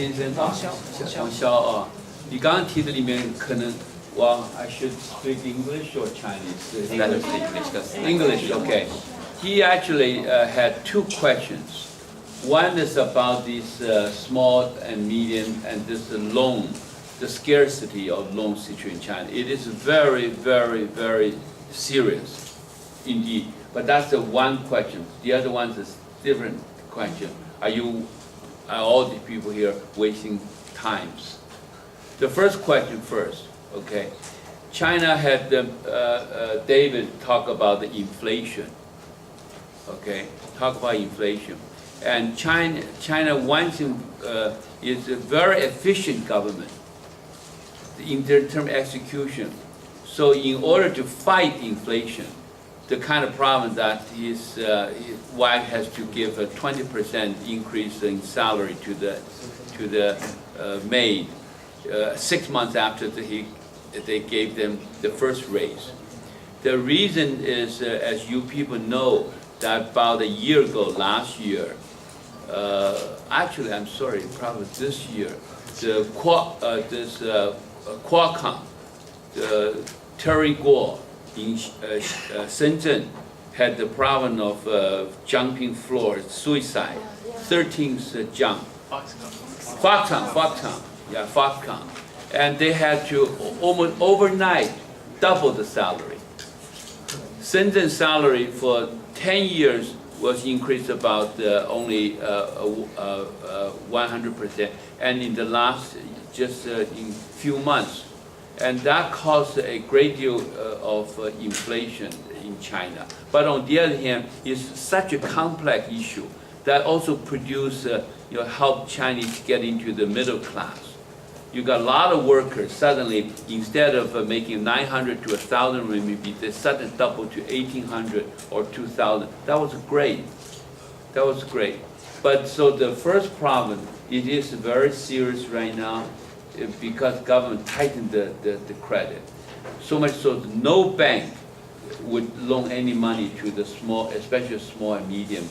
先生，黄潇啊，你刚刚提的里面可能，well, I should speak English or Chinese? Better speak English. English, okay. He actually had two questions. One is about these small and medium and this loan, the scarcity of loan situation in China. It is very, very, very serious indeed. But that's the one question. The other one is a different question. Are all the people here wasting times? The first question first, okay. China had David talk about the inflation, okay, talk about inflation. And China one thing is a very efficient government in their term execution. So in order to fight inflation, the kind of problem that his wife has to give a 20% increase in salary to the maid 6 months after they gave them the first raise. The reason is, as you people know, that about a year ago, last year, actually I'm sorry, probably this year, the Qualcomm, Terry Guo in Shenzhen had the problem of jumping floors, suicide, 13th jump. Foxconn, yeah, Foxconn. And they had to almost overnight double the salary. Shenzhen salary for 10 years was increased about only 100%, and in the last just in few months. And that caused a great deal of inflation in China. But on the other hand, it's such a complex issue that also produced, help Chinese get into the middle class. You got a lot of workers suddenly, instead of making 900 to 1,000 RMB, they suddenly doubled to 1,800 or 2,000. That was great. That was great. But so the first problem, it is very serious right now, because government tightened the credit. So much so that no bank would loan any money to the small, especially small and medium.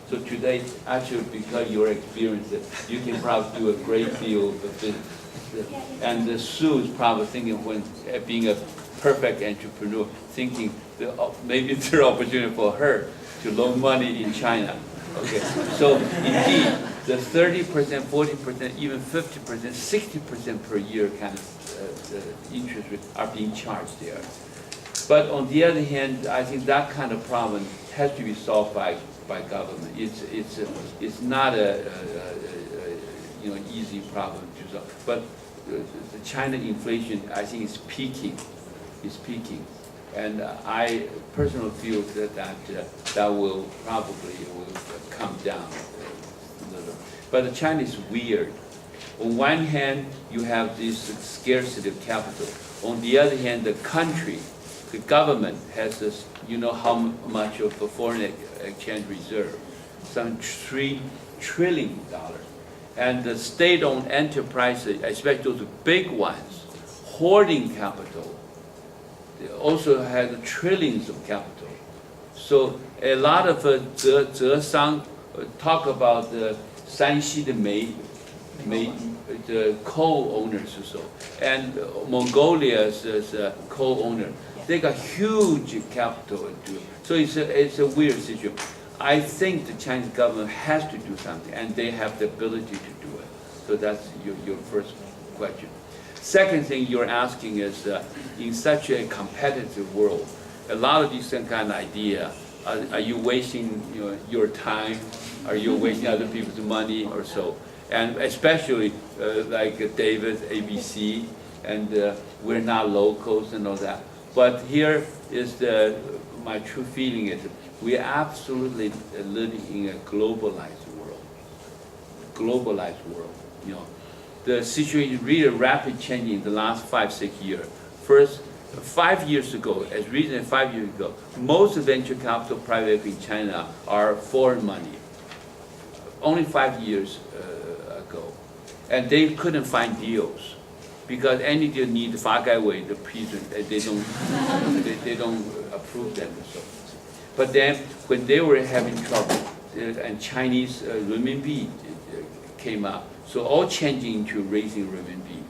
So today, actually, because your experience, you can probably do a great deal of business. And Sue is probably thinking, when being a perfect entrepreneur, thinking maybe there's an opportunity for her to loan money in China. Okay, so indeed, the 30%, 40%, even 50%, 60% per year kind of interest rates are being charged there. But on the other hand, I think that kind of problem has to be solved by government. It's not a easy problem to solve. But the China inflation, I think, is peaking. It's peaking. And I personally feel that will probably come down a little. But China is weird. On one hand, you have this scarcity of capital. On the other hand, the country, the government has this, how much of a foreign exchange reserve? Some $3 trillion. And the state-owned enterprises, especially those big ones, hoarding capital, they also have trillions of capital. So a lot of Zesang talk about the Shanxi, the coal owners or so, and Mongolia's coal owner. They got huge capital. So it's a weird situation. I think the Chinese government has to do something, and they have the ability to do it. So that's your first question. Second thing you're asking is, in such a competitive world, a lot of these kind of ideas, are you wasting your time? Are you wasting other people's money or so? And especially like David, ABC, and we're not locals and all that. But here is my true feeling is, we are absolutely living in a globalized world. Globalized world, The situation is really rapid changing in the last 5-6 years. First, 5 years ago, as recently as 5 years ago, most venture capital private equity in China are foreign money. Only 5 years ago. And they couldn't find deals. Because any deal need the Fagaiwei, the prison, they don't approve them. So. But then, when they were having trouble, and Chinese renminbi came up, So all changing to raising renminbi.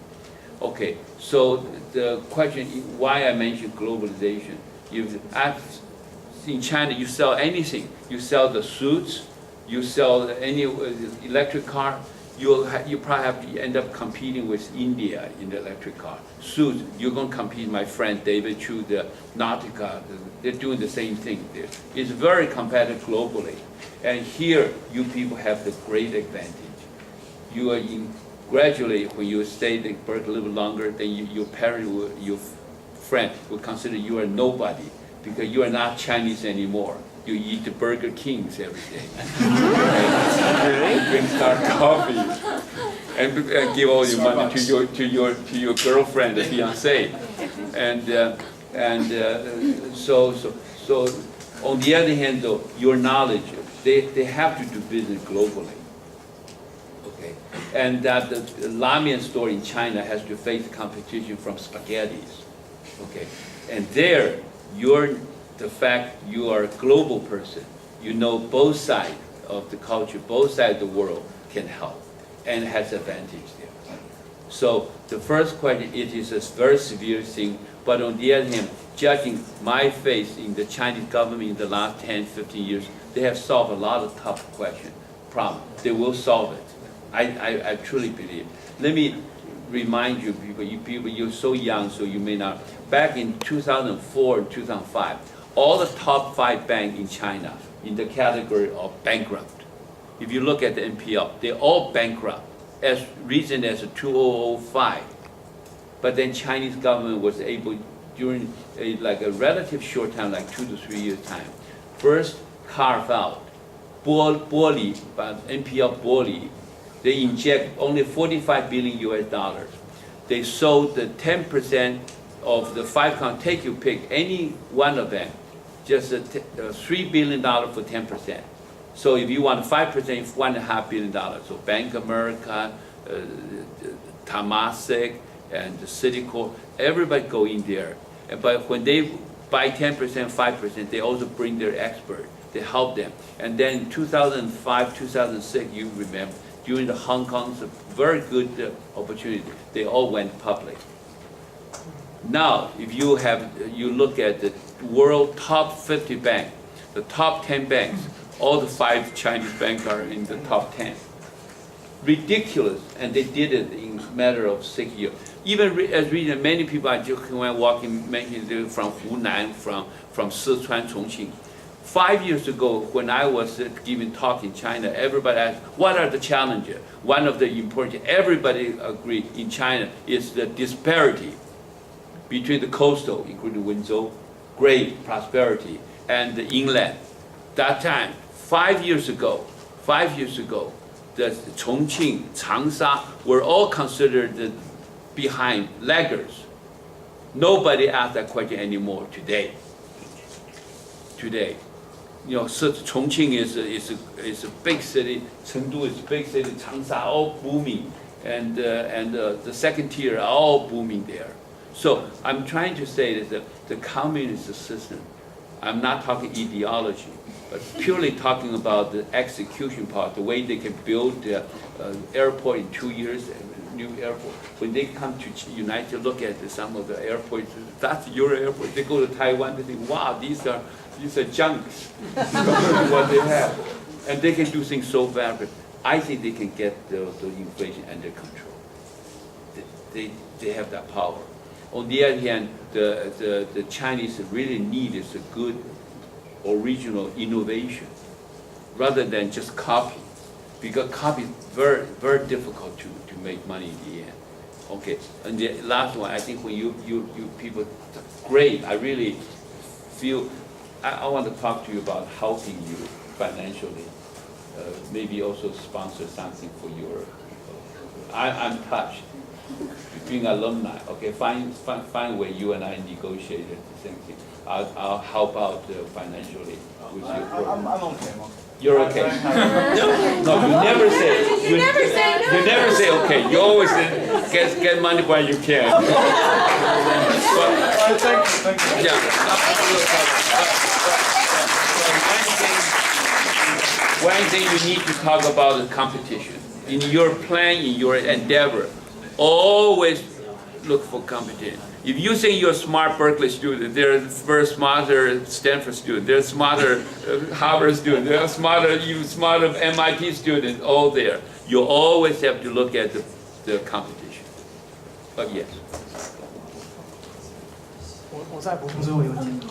Okay, so the question is why I mentioned globalization. In China, you sell anything. You sell the suits, you sell any electric car, you probably have to end up competing with India in the electric car. Suits, you're going to compete, my friend David Chu, the Nautica, they're doing the same thing there. It's very competitive globally. And here, you people have the great advantage. You are gradually, when you stay in Berkeley a little longer, then your parent, your friend will consider you are nobody because you are not Chinese anymore. You eat the Burger Kings every day. And drink dark coffee. And give all your money to your girlfriend, the fiancé. So on the other hand, though, your knowledge, they have to do business globally. Okay, and that the ramen store in China has to face competition from spaghettis. Okay, and there, the fact you are a global person, you know both sides of the culture, both sides of the world can help, and has advantage there. So the first question, it is a very severe thing, but on the other hand, judging my faith in the Chinese government in the last 10, 15 years, they have solved a lot of tough problems. They will solve it. I truly believe. Let me remind you people, you're so young, so you may not. Back in 2004 and 2005, all the top 5 banks in China in the category of bankrupt. If you look at the NPL, they're all bankrupt as recent as 2005. But then Chinese government was able, during a relative short time, like 2 to 3 years time, first carve out Boli, NPL Boli. They inject only $45 billion US. They sold the 10% of the 5 count. Take your pick, any one of them, just $3 billion for 10%. So if you want 5%, it's $1.5 billion. So Bank of America, Temasek, and Citicorp, everybody go in there. But when they buy 10%, 5%, they also bring their expert. They help them. And then in 2005, 2006, you remember, during the Hong Kong's very good opportunity, they all went public. Now, if you look at the world top 50 banks, the top 10 banks, all the 5 Chinese banks are in the top 10. Ridiculous, and they did it in a matter of 6 years. Even as reading, many people are just walking, making from Hunan, from Sichuan, Chongqing. 5 years ago, when I was giving talk in China, everybody asked, what are the challenges? One of the important, everybody agreed in China, is the disparity between the coastal, including Wenzhou, great prosperity, and the inland. That time, 5 years ago, the Chongqing, Changsha were all considered the behind laggards. Nobody asks that question anymore today. Chongqing is a big city, Chengdu is a big city, Changsha all booming, and the second tier are all booming there. So I'm trying to say that the communist system, I'm not talking ideology, but purely talking about the execution part, the way they can build the airport in 2 years, new airport. When they come to United, look at some of the airports, that's your airport. They go to Taiwan, they think, wow, these are junks, what they have. And they can do things so fast. I think they can get the inflation under control. They have that power. On the other hand, the Chinese really need is a good original innovation rather than just copy, because copy is very, very difficult to make money in the end. Okay, and the last one, I think when you people, great, I really feel, I want to talk to you about helping you financially, maybe also sponsor something for your, I'm touched. Being alumni, okay, find a way you and I negotiated the same thing. I'll help out financially with your program. I'm okay. You're okay. No, you never say. You never say no. You never say okay. You always say get money while you can. But, Thank you. yeah. One thing you need to talk about is competition. in your plan, in your endeavor, always look for competition. If you think you're a smart Berkeley student, there's very smarter Stanford student, there's smarter Harvard student, there's smarter MIT student, all there. You always have to look at the competition. But yes. 我再补充最后一个问题。